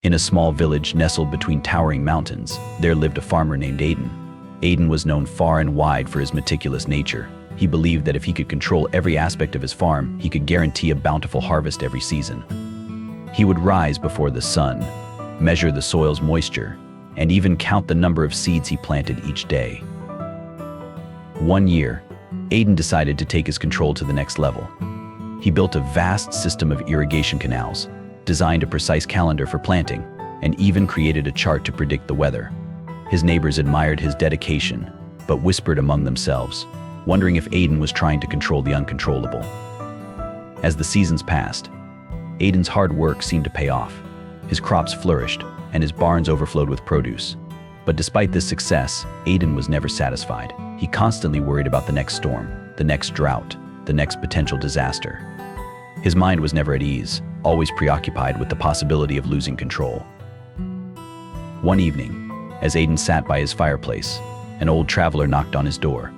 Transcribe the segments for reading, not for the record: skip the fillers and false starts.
In a small village nestled between towering mountains, there lived a farmer named Aidan. Aidan was known far and wide for his meticulous nature. He believed that if he could control every aspect of his farm, he could guarantee a bountiful harvest every season. He would rise before the sun, measure the soil's moisture, and even count the number of seeds he planted each day. One year, Aidan decided to take his control to the next level. He built a vast system of irrigation canals, designed a precise calendar for planting, and even created a chart to predict the weather. His neighbors admired his dedication, but whispered among themselves, wondering if Aidan was trying to control the uncontrollable. As the seasons passed, Aidan's hard work seemed to pay off. His crops flourished, and his barns overflowed with produce. But despite this success, Aidan was never satisfied. He constantly worried about the next storm, the next drought, the next potential disaster. His mind was never at ease, always preoccupied with the possibility of losing control. One evening, as Aidan sat by his fireplace, an old traveler knocked on his door.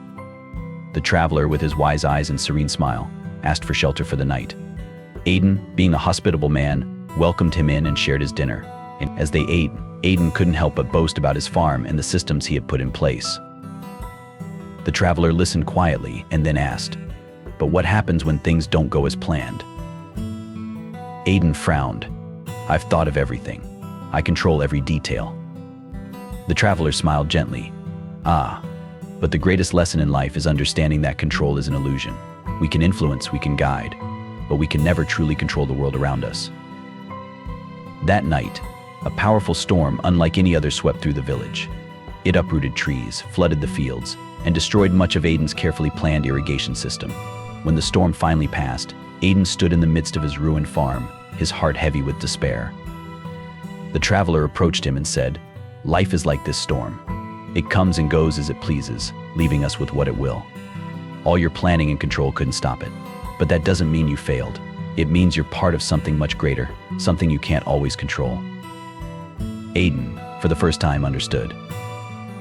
The traveler, with his wise eyes and serene smile, asked for shelter for the night. Aidan, being a hospitable man, welcomed him in and shared his dinner. And as they ate, Aidan couldn't help but boast about his farm and the systems he had put in place. The traveler listened quietly and then asked, "But what happens when things don't go as planned?" Aidan frowned. "I've thought of everything. I control every detail." The traveler smiled gently. "Ah, but the greatest lesson in life is understanding that control is an illusion. We can influence, we can guide, but we can never truly control the world around us." That night, a powerful storm unlike any other swept through the village. It uprooted trees, flooded the fields, and destroyed much of Aidan's carefully planned irrigation system. When the storm finally passed, Aidan stood in the midst of his ruined farm, his heart heavy with despair. The traveler approached him and said, "Life is like this storm. It comes and goes as it pleases, leaving us with what it will. All your planning and control couldn't stop it. But that doesn't mean you failed. It means you're part of something much greater, something you can't always control." Aidan, for the first time, understood.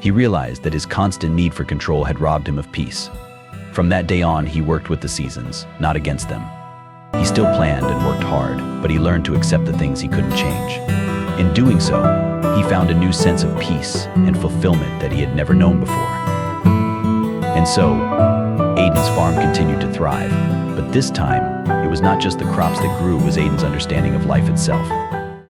He realized that his constant need for control had robbed him of peace. From that day on, he worked with the seasons, not against them. He still planned and worked hard, but he learned to accept the things he couldn't change. In doing so, he found a new sense of peace and fulfillment that he had never known before. And so, Aidan's farm continued to thrive, but this time, it was not just the crops that grew, it was Aidan's understanding of life itself.